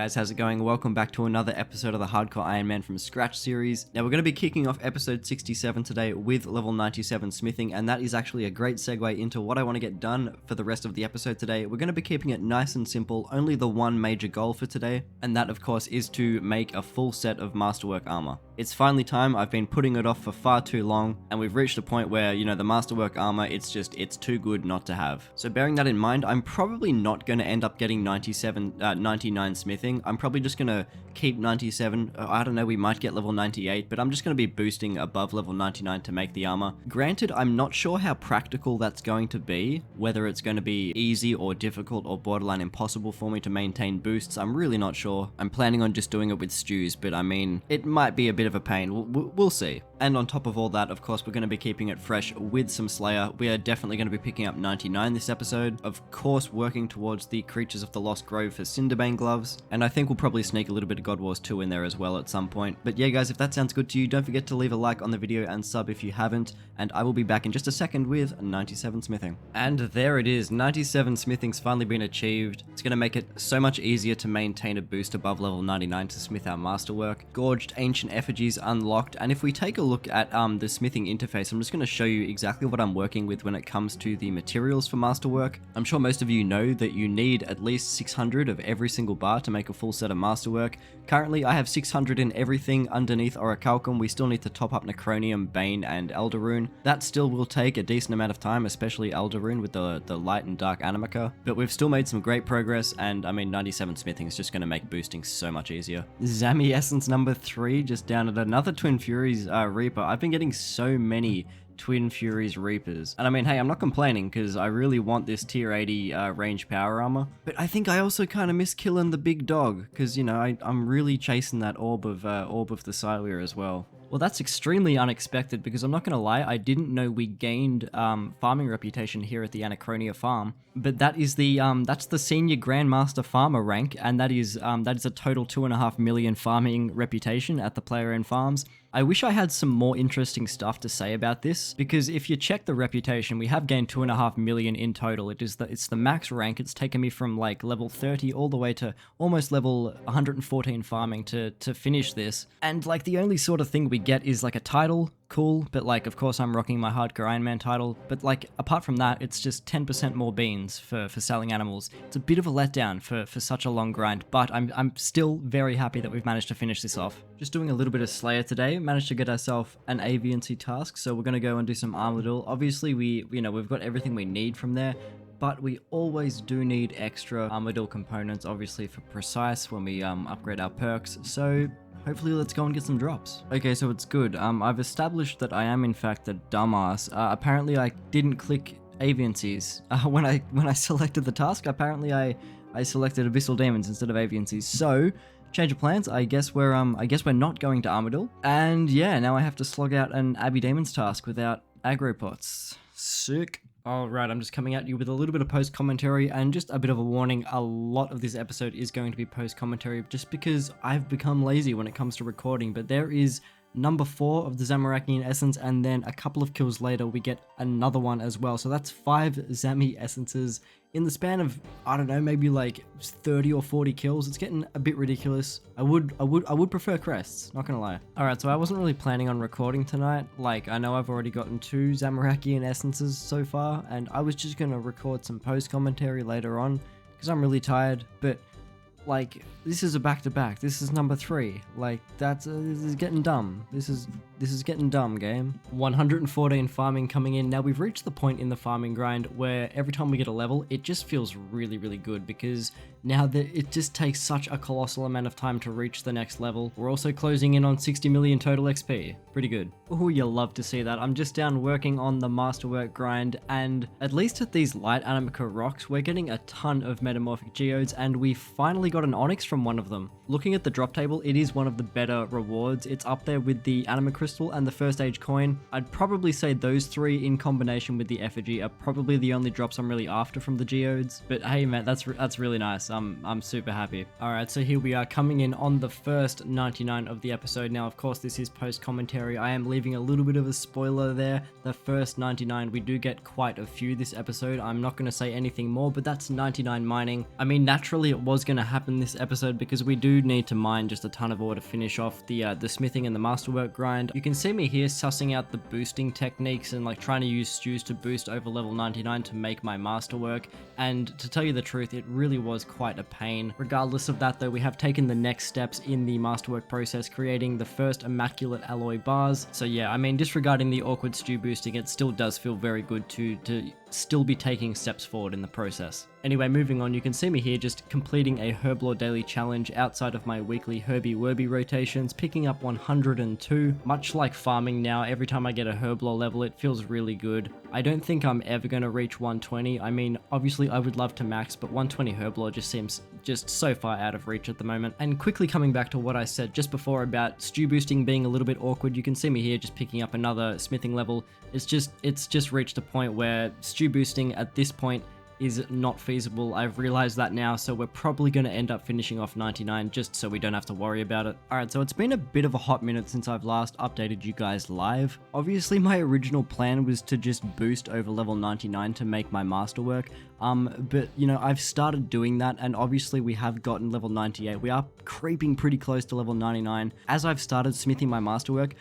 guys, how's it going? Welcome back to another episode of the Hardcore Iron Man from Scratch series. Now we're going to be kicking off episode 67 today with level 97 smithing, and that is actually a great segue into what I want to get done for the rest of the episode today. We're going to be keeping it nice and simple, only the one major goal for today, and that of course is to make a full set of Masterwork armor. It's finally time. I've been putting it off for far too long, and we've reached a point where, you know, the Masterwork armor, it's too good not to have. So bearing that in mind, I'm probably not going to end up getting 99 smithing. I'm probably just going to keep 97. I don't know, we might get level 98, but I'm just going to be boosting above level 99 to make the armor. Granted, I'm not sure how practical that's going to be, whether it's going to be easy or difficult or borderline impossible for me to maintain boosts. I'm really not sure. I'm planning on just doing it with stews, but I mean, it might be a bit of a pain. We'll see. And on top of all that, of course, we're going to be keeping it fresh with some Slayer. We are definitely going to be picking up 99 this episode. Of course, working towards the Creatures of the Lost Grove for Cinderbane gloves. And I think we'll probably sneak a little bit of God Wars 2 in there as well at some point. But yeah, guys, if that sounds good to you, don't forget to leave a like on the video and sub if you haven't. And I will be back in just a second with 97 smithing. And there it is. 97 smithing's finally been achieved. It's going to make it so much easier to maintain a boost above level 99 to smith our Masterwork. Gorged Ancient Effigies unlocked. And if we take a look at the smithing interface, I'm just going to show you exactly what I'm working with when it comes to the materials for Masterwork. I'm sure most of you know that you need at least 600 of every single bar to make a full set of Masterwork. Currently, I have 600 in everything underneath Orichalcum. We still need to top up Necronium, Bane, and Elder Rune. That still will take a decent amount of time, especially Elder Rune with the light and dark Animica. But we've still made some great progress, and I mean, 97 smithing is just going to make boosting so much easier. Zami Essence number 3, just down at another Twin Furies Reaper. I've been getting so many Twin Furies Reapers. And I mean, hey, I'm not complaining because I really want this tier 80 range power armor. But I think I also kind of miss killing the big dog because, you know, I'm really chasing that orb of the Silear as well. Well, that's extremely unexpected because I'm not going to lie, I didn't know we gained farming reputation here at the Anachronia farm. But that is that's the senior Grandmaster farmer rank, and that is a total 2.5 million farming reputation at the player-owned farms. I wish I had some more interesting stuff to say about this, because if you check the reputation, we have gained 2.5 million in total. It's the max rank. It's taken me from like level 30 all the way to almost level 114 farming to finish this. And like the only sort of thing we get is like a title. Cool, but like, of course I'm rocking my Hardcore Iron Man title, but like, apart from that, it's just 10% more beans for selling animals. It's a bit of a letdown for such a long grind, but I'm still very happy that we've managed to finish this off. Just doing a little bit of Slayer today, managed to get ourselves an aviancy task, so we're gonna go and do some Armadillo. Obviously, we've got everything we need from there, but we always do need extra Armadillo components, obviously for Precise when we upgrade our perks, so hopefully let's go and get some drops. Okay, so it's good. I've established that I am in fact a dumbass. Apparently I didn't click aviancies. When I selected the task, apparently I selected Abyssal Demons instead of aviancies. So, change of plans. I guess we're not going to Armadillo. And yeah, now I have to slog out an Abbey Demons task without aggro pots. Sick. Alright, I'm just coming at you with a little bit of post-commentary and just a bit of a warning. A lot of this episode is going to be post-commentary just because I've become lazy when it comes to recording, but there is number 4 of the Zamorakian Essence, and then a couple of kills later we get another one as well. So that's 5 Zami Essences in the span of, I don't know, maybe like 30 or 40 kills. It's getting a bit ridiculous. I would prefer crests, not gonna lie. Alright, so I wasn't really planning on recording tonight. Like, I know I've already gotten 2 Zamorakian Essences so far, and I was just gonna record some post-commentary later on because I'm really tired, but like, this is a back-to-back. This is number 3. Like, this is getting dumb. This is getting dumb, game. 114 farming coming in. Now, we've reached the point in the farming grind where every time we get a level, it just feels really, really good because now that it just takes such a colossal amount of time to reach the next level. We're also closing in on 60 million total XP. Pretty good. Oh, you'll love to see that. I'm just down working on the Masterwork grind, and at least at these light Animica rocks, we're getting a ton of metamorphic geodes, and we finally got an Onyx from one of them. Looking at the drop table, it is one of the better rewards. It's up there with the Anima Crystal and the First Age Coin. I'd probably say those 3 in combination with the Effigy are probably the only drops I'm really after from the geodes. But hey man, that's really nice. Yes, I'm super happy. All right, so here we are coming in on the first 99 of the episode. Now, of course, this is post commentary. I am leaving a little bit of a spoiler there. The first 99, we do get quite a few this episode. I'm not going to say anything more, but that's 99 mining. I mean, naturally it was going to happen this episode because we do need to mine just a ton of ore to finish off the smithing and the masterwork grind. You can see me here sussing out the boosting techniques and like trying to use stews to boost over level 99 to make my masterwork. And to tell you the truth, it really was quite a pain. Regardless of that though, we have taken the next steps in the masterwork process, creating the first immaculate alloy bars. So yeah, I mean, disregarding the awkward stew boosting, it still does feel very good to still be taking steps forward in the process. Anyway, moving on, you can see me here just completing a Herblore daily challenge outside of my weekly Herbie-Werby rotations, picking up 102. Much like farming now, every time I get a Herblore level, it feels really good. I don't think I'm ever going to reach 120. I mean, obviously I would love to max, but 120 Herblore just seems just so far out of reach at the moment. And quickly coming back to what I said just before about stew boosting being a little bit awkward, you can see me here just picking up another smithing level. It's just reached a point where stew boosting at this point is not feasible. I've realized that now, so we're probably going to end up finishing off 99 just so we don't have to worry about it. Alright, so it's been a bit of a hot minute since I've last updated you guys live. Obviously, my original plan was to just boost over level 99 to make my masterwork, but you know, I've started doing that, and obviously we have gotten level 98. We are creeping pretty close to level 99. As I've started smithing my masterwork,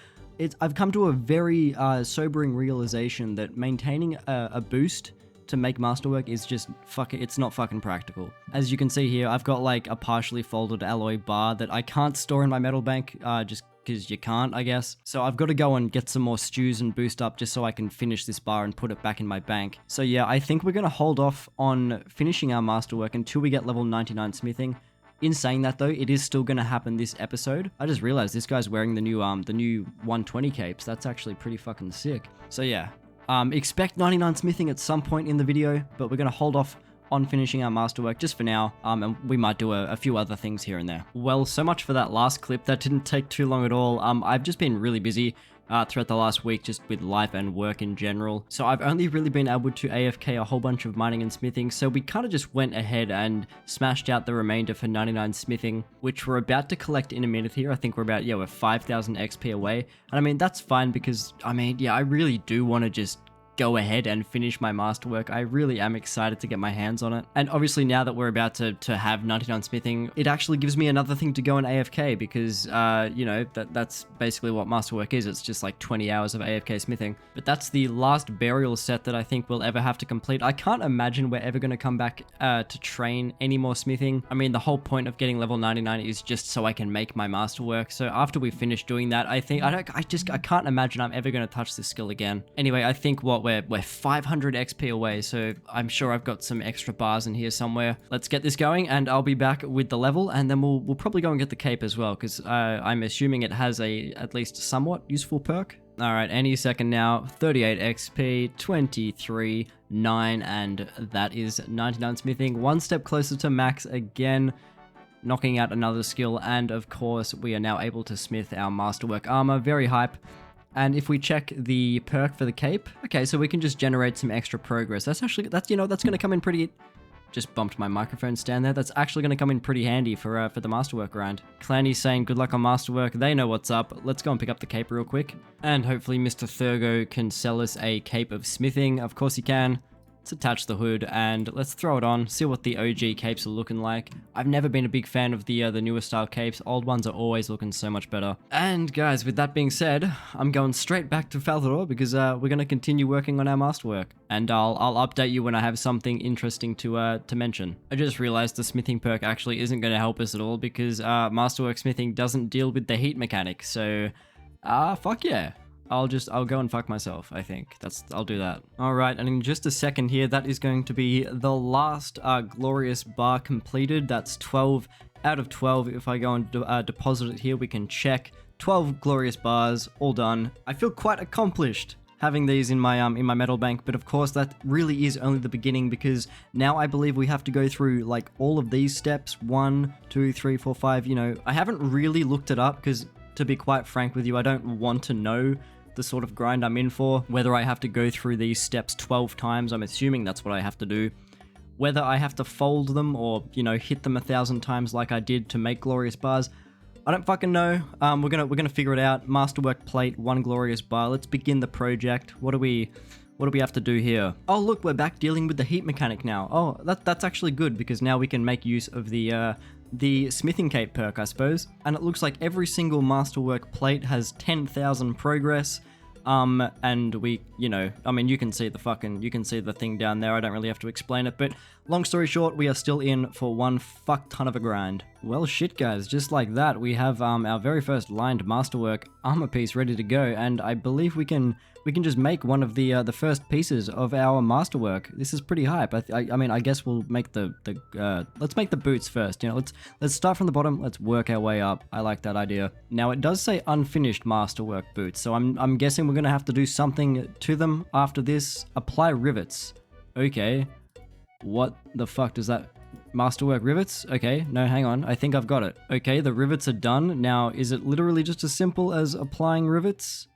I've come to a very sobering realization that maintaining a boost to make masterwork is just it's not fucking practical. As you can see here, I've got like a partially folded alloy bar that I can't store in my metal bank, just because you can't, I guess. So I've got to go and get some more stews and boost up just so I can finish this bar and put it back in my bank. So yeah, I think we're going to hold off on finishing our masterwork until we get level 99 smithing. In saying that though, it is still going to happen this episode. I just realized this guy's wearing the new 120 capes. That's actually pretty fucking sick. So yeah, expect 99 smithing at some point in the video, but we're going to hold off on finishing our masterwork just for now, and we might do a few other things here and there. Well, so much for that last clip. That didn't take too long at all. I've just been really busy throughout the last week just with life and work in general. So I've only really been able to AFK a whole bunch of mining and smithing, so we kind of just went ahead and smashed out the remainder for 99 smithing, which we're about to collect in a minute here. I think we're 5,000 XP away. And I mean, that's fine because, I mean, yeah, I really do want to just go ahead and finish my masterwork. I really am excited to get my hands on it. And obviously now that we're about to have 99 smithing, it actually gives me another thing to go and AFK because, you know, that's basically what masterwork is. It's just like 20 hours of AFK smithing. But that's the last burial set that I think we'll ever have to complete. I can't imagine we're ever going to come back to train any more smithing. I mean, the whole point of getting level 99 is just so I can make my masterwork. So after we finish doing that, I think, I can't imagine I'm ever going to touch this skill again. Anyway, I think we're 500 XP away, so I'm sure I've got some extra bars in here somewhere. Let's get this going, and I'll be back with the level, and then we'll probably go and get the cape as well, because I'm assuming it has a at least somewhat useful perk. Alright, any second now. 38 XP, 23, 9, and that is 99 smithing. One step closer to max again, knocking out another skill, and of course we are now able to smith our masterwork armor. Very hype. And if we check the perk for the cape, okay, so we can just generate some extra progress. That's going to come in pretty... Just bumped my microphone stand there. That's actually going to come in pretty handy for the masterwork grind. Clanny's saying good luck on masterwork. They know what's up. Let's go and pick up the cape real quick. And hopefully Mr. Thurgo can sell us a cape of smithing. Of course he can. Let's attach the hood and let's throw it on, see what the OG capes are looking like. I've never been a big fan of the newer style capes. Old ones are always looking so much better. And guys, with that being said, I'm going straight back to Falthor because we're going to continue working on our masterwork. And I'll update you when I have something interesting to mention. I just realized the smithing perk actually isn't going to help us at all because masterwork smithing doesn't deal with the heat mechanic. So, fuck yeah. I'll go and fuck myself, I think. I'll do that. Alright, and in just a second here, that is going to be the last glorious bar completed. That's 12 out of 12. If I go and deposit it here, we can check. 12 glorious bars, all done. I feel quite accomplished having these in my metal bank, but of course that really is only the beginning because now I believe we have to go through like all of these steps. 1, 2, 3, 4, 5, you know. I haven't really looked it up because, to be quite frank with you, I don't want to know the sort of grind I'm in for, whether I have to go through these steps 12 times. I'm assuming that's what I have to do. Whether I have to fold them or, you know, hit them 1,000 times like I did to make glorious bars, I don't fucking know. We're gonna figure it out. Masterwork plate, 1 glorious bar. Let's begin the project. What do we have to do here? Oh look, we're back dealing with the heat mechanic now. Oh, that's actually good because now we can make use of the smithing cape perk, I suppose. And it looks like every single masterwork plate has 10,000 progress. And we, you know, I mean, you can see the thing down there. I don't really have to explain it, but long story short, we are still in for one fuck ton of a grind. Well, shit, guys, just like that, we have our very first lined masterwork armor piece ready to go, and I believe we can just make one of the first pieces of our masterwork. This is pretty hype. I mean, I guess we'll make let's make the boots first. You know, let's start from the bottom. Let's work our way up. I like that idea. Now it does say unfinished masterwork boots, so I'm guessing we're gonna have to do something to them after this. Apply rivets. Okay. What the fuck does that... Masterwork rivets? Okay, no, hang on. I think I've got it. Okay, the rivets are done. Now, is it literally just as simple as applying rivets?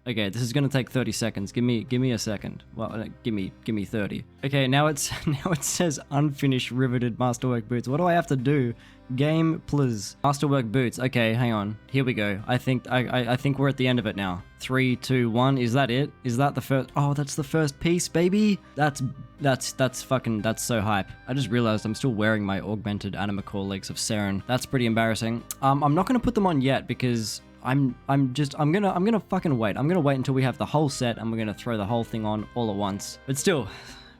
Okay, this is gonna take 30 seconds. Give me a second. Well, give me 30. Okay, now it says unfinished riveted masterwork boots. What do I have to do? Game, please. Masterwork boots. Okay, hang on. Here we go. I think we're at the end of it now. 3, 2, 1. Is that it? Is that the first? Oh, that's the first piece, baby. That's so hype. I just realized I'm still wearing my augmented animacore legs of Saren. That's pretty embarrassing. I'm not gonna put them on yet because I'm gonna fucking wait. I'm gonna wait until we have the whole set and we're gonna throw the whole thing on all at once. But still,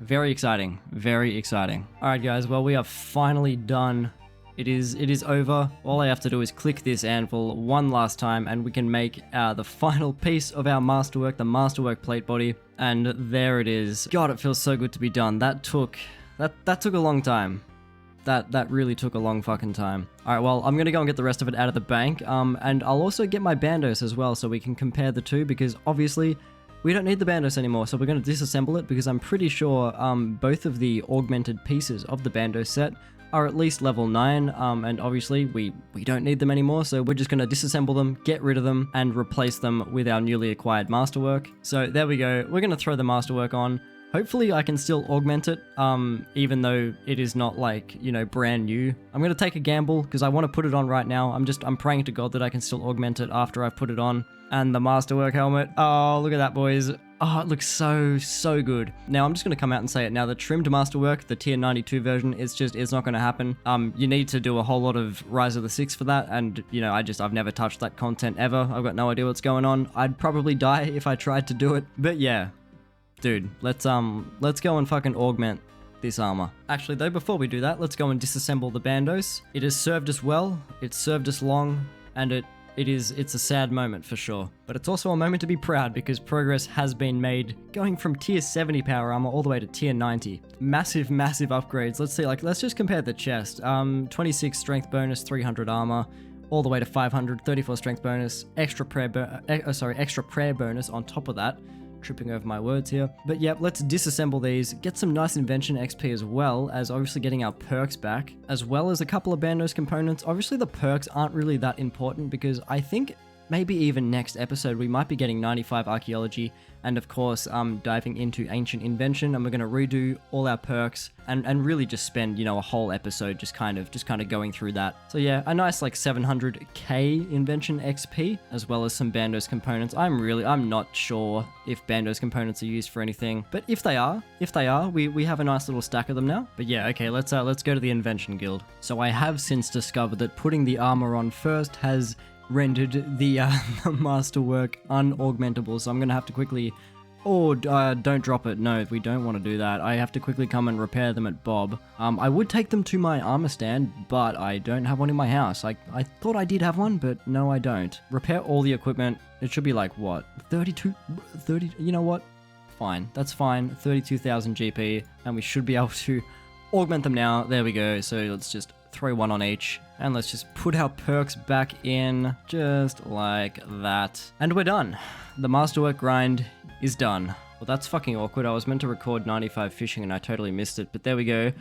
very exciting. Very exciting. Alright guys, well we are finally done. It is over. All I have to do is click this anvil one last time and we can make the final piece of our masterwork, the masterwork plate body. And there it is. God, it feels so good to be done. That took a long time. That really took a long fucking time. Alright, well, I'm gonna go and get the rest of it out of the bank, and I'll also get my bandos as well so we can compare the two, because obviously we don't need the bandos anymore, so we're gonna disassemble it because I'm pretty sure both of the augmented pieces of the bando set are at least level 9, and obviously we don't need them anymore, so we're just gonna disassemble them, get rid of them, and replace them with our newly acquired masterwork. So there we go, we're gonna throw the masterwork on. Hopefully I can still augment it, even though it is not like, you know, brand new. I'm gonna take a gamble because I want to put it on right now. I'm praying to God that I can still augment it after I've put it on. And the masterwork helmet. Oh, look at that, boys. Oh, it looks so good. Now I'm just gonna come out and say it now. The trimmed masterwork, the tier 92 version, it's not gonna happen. You need to do a whole lot of Rise of the Six for that, and you know, I've never touched that content ever. I've got no idea what's going on. I'd probably die if I tried to do it. But yeah. Dude, let's go and fucking augment this armor. Actually though, before we do that, let's go and disassemble the bandos. It has served us well, it's served us long, and it's a sad moment for sure. But it's also a moment to be proud because progress has been made, going from tier 70 power armor all the way to tier 90. Massive upgrades. Let's see, let's just compare the chest. 26 strength bonus, 300 armor, all the way to 500, 34 strength bonus, extra prayer bonus on top of that. Tripping over my words here. But yep, let's disassemble these, get some nice invention XP as well as obviously getting our perks back, as well as a couple of bandos components. Obviously the perks aren't really that important because I think maybe even next episode we might be getting 95 archaeology and of course diving into ancient invention, and we're going to redo all our perks and really just spend, you know, a whole episode just kind of going through that. So yeah, a nice like 700k invention XP as well as some bandos components. I'm not sure if bandos components are used for anything, but if they are, we have a nice little stack of them now. But yeah, okay, let's go to the invention guild. So I have since discovered that putting the armor on first has rendered the masterwork unaugmentable, so I'm gonna have to quickly... Oh, don't drop it. No, we don't want to do that. I have to quickly come and repair them at Bob. I would take them to my armor stand, but I don't have one in my house. I thought I did have one, but no, I don't. Repair all the equipment. It should be like, what? 30... You know what? Fine. That's fine. 32,000 GP, and we should be able to augment them now. There we go. So let's just throw one on each, and let's just put our perks back in, just like that. And we're done. The masterwork grind is done. Well, that's fucking awkward. I was meant to record 95 fishing and I totally missed it, but there we go.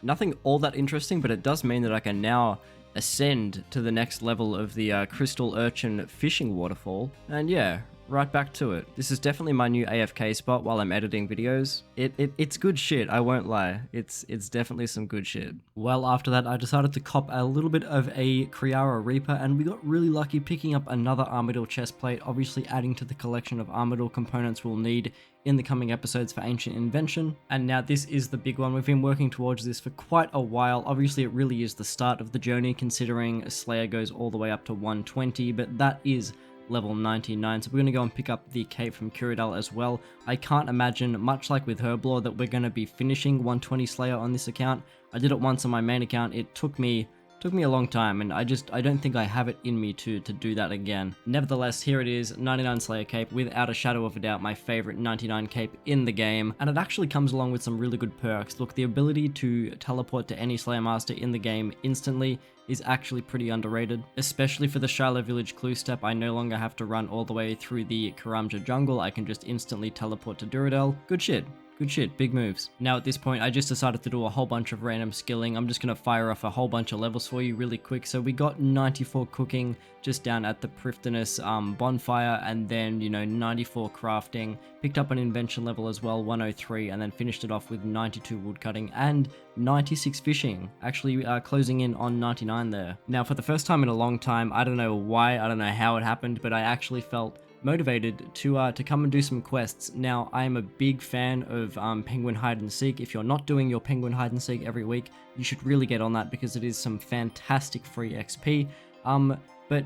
Nothing all that interesting, but it does mean that I can now ascend to the next level of the Crystal Urchin fishing waterfall. And yeah, right back to it. This is definitely my new AFK spot while I'm editing videos. It's good shit, I won't lie. It's definitely some good shit. Well, after that, I decided to cop a little bit of a Kriara Reaper, and we got really lucky picking up another Armadyl chestplate, obviously adding to the collection of Armadyl components we'll need in the coming episodes for Ancient Invention. And now this is the big one. We've been working towards this for quite a while. Obviously, it really is the start of the journey, considering Slayer goes all the way up to 120, but that is level 99, so we're going to go and pick up the cape from Kuridal as well. I can't imagine, much like with Herblore, that we're going to be finishing 120 Slayer on this account. I did it once on my main account. It took me a long time, and I don't think I have it in me to do that again. Nevertheless, here it is, 99 Slayer cape, without a shadow of a doubt my favorite 99 cape in the game, and it actually comes along with some really good perks. Look, the ability to teleport to any Slayer Master in the game instantly is actually pretty underrated, especially for the Shiloh Village clue step. I no longer have to run all the way through the Karamja jungle. I can just instantly teleport to Duradel. Good shit. Good shit, big moves. Now at this point, I just decided to do a whole bunch of random skilling. I'm just going to fire off a whole bunch of levels for you really quick. So we got 94 cooking just down at the Prifddinas bonfire, and then, 94 crafting. Picked up an invention level as well, 103, and then finished it off with 92 woodcutting and 96 fishing. Actually closing in on 99 there. Now for the first time in a long time, I don't know why, I don't know how it happened, but I actually felt motivated to come and do some quests. Now, I am a big fan of Penguin Hide and Seek. If you're not doing your Penguin Hide and Seek every week, you should really get on that because it is some fantastic free XP. But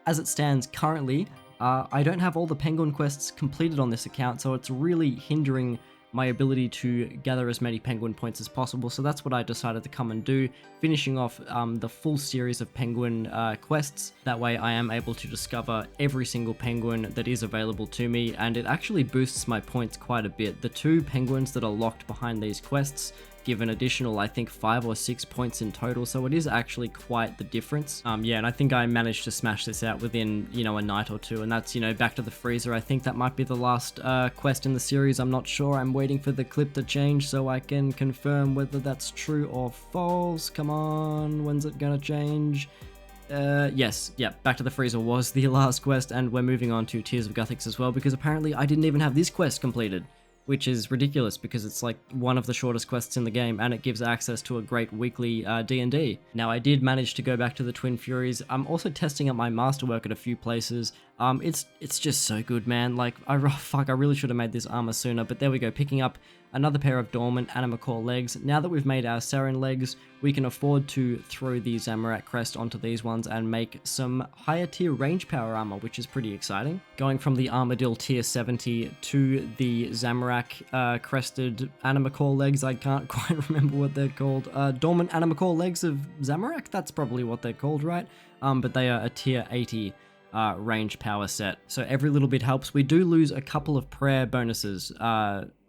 as it stands currently, I don't have all the Penguin quests completed on this account, so it's really hindering my ability to gather as many penguin points as possible, so that's what I decided to come and do, finishing off the full series of penguin quests. That way I am able to discover every single penguin that is available to me, and it actually boosts my points quite a bit. The 2 penguins that are locked behind these quests give an additional, I think, 5 or 6 points in total, so it is actually quite the difference. Yeah, and I think I managed to smash this out within, a night or two, and that's, back to the freezer. I think that might be the last quest in the series. I'm not sure. I'm waiting for the clip to change so I can confirm whether that's true or false. Come on, when's it gonna change? Yes, yeah, Back to the Freezer was the last quest, and we're moving on to Tears of Guthix as well, because apparently I didn't even have this quest completed, which is ridiculous because it's like one of the shortest quests in the game, and it gives access to a great weekly D&D. Now, I did manage to go back to the Twin Furies. I'm also testing out my masterwork at a few places. It's just so good, man. Like, I really should have made this armor sooner, but there we go, picking up another pair of dormant anima core legs. Now that we've made our Sarin legs, we can afford to throw the Zamorak crest onto these ones and make some higher tier range power armor, which is pretty exciting. Going from the Armadyl tier 70 to the Zamorak crested anima core legs, I can't quite remember what they're called. Dormant anima core legs of Zamorak? That's probably what they're called, right? But they are a tier 80 range power set, so every little bit helps. We do lose a couple of prayer bonuses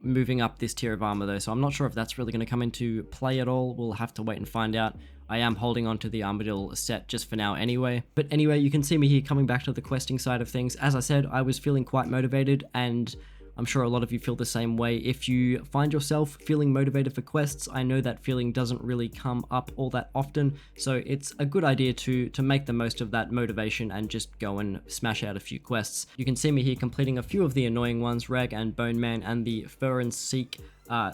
moving up this tier of armor though, so I'm not sure if that's really going to come into play at all. We'll have to wait and find out. I am holding on to the Armadyl set just for now anyway. But anyway, you can see me here coming back to the questing side of things. As I said, I was feeling quite motivated, and I'm sure a lot of you feel the same way. If you find yourself feeling motivated for quests, I know that feeling doesn't really come up all that often, so it's a good idea to make the most of that motivation and just go and smash out a few quests. You can see me here completing a few of the annoying ones, Rag and Bone Man, and the Fur and Seek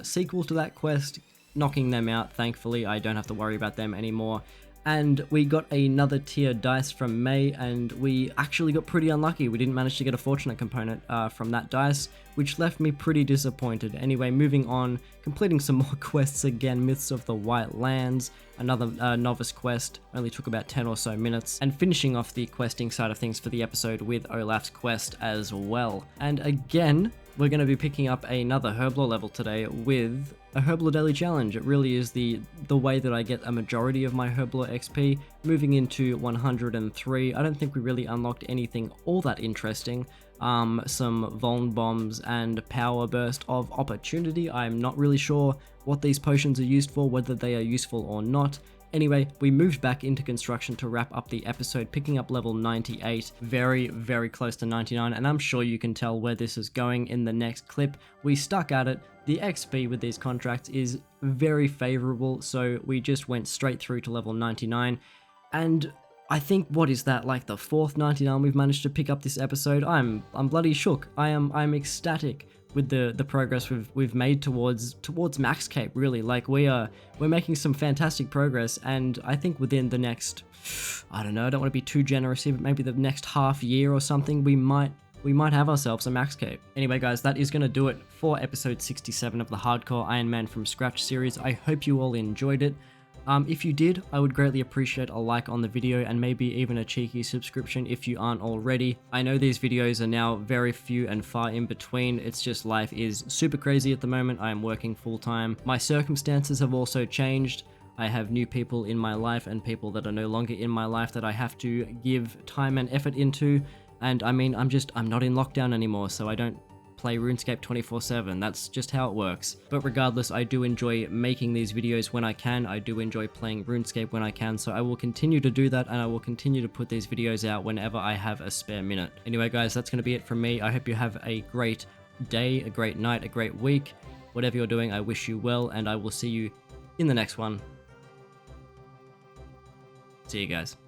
sequel to that quest, knocking them out. Thankfully, I don't have to worry about them anymore. And we got another tier dice from May, and we actually got pretty unlucky. We didn't manage to get a fortunate component from that dice, which left me pretty disappointed. Anyway, moving on, completing some more quests again, Myths of the White Lands, another novice quest, only took about 10 or so minutes, and finishing off the questing side of things for the episode with Olaf's quest as well. And again, we're going to be picking up another Herblore level today with a Herblore Daily Challenge. It really is the way that I get a majority of my Herblore XP. Moving into 103, I don't think we really unlocked anything all that interesting. Some Vuln Bombs and Power Burst of Opportunity. I'm not really sure what these potions are used for, whether they are useful or not. Anyway, we moved back into construction to wrap up the episode, picking up level 98, very, very close to 99, and I'm sure you can tell where this is going in the next clip. We stuck at it. The XP with these contracts is very favorable, so we just went straight through to level 99, and I think, what is that, like the fourth 99 we've managed to pick up this episode? I'm bloody shook. I'm ecstatic with the progress we've made towards max cape, really. Like we're making some fantastic progress, and I think within the next, I don't know, I don't want to be too generous here, but maybe the next half year or something, we might have ourselves a max cape. Anyway guys, that is going to do it for episode 67 of the Hardcore Iron Man from Scratch series. I hope you all enjoyed it. If you did, I would greatly appreciate a like on the video and maybe even a cheeky subscription if you aren't already. I know these videos are now very few and far in between. It's just life is super crazy at the moment. I am working full time. My circumstances have also changed. I have new people in my life and people that are no longer in my life that I have to give time and effort into. And I mean, I'm not in lockdown anymore, so I don't play RuneScape 24/7. That's just how it works. But regardless, I do enjoy making these videos when I can. I do enjoy playing RuneScape when I can, so I will continue to do that, and I will continue to put these videos out whenever I have a spare minute. Anyway guys, that's going to be it from me. I hope you have a great day, a great night, a great week. Whatever you're doing, I wish you well, and I will see you in the next one. See you guys.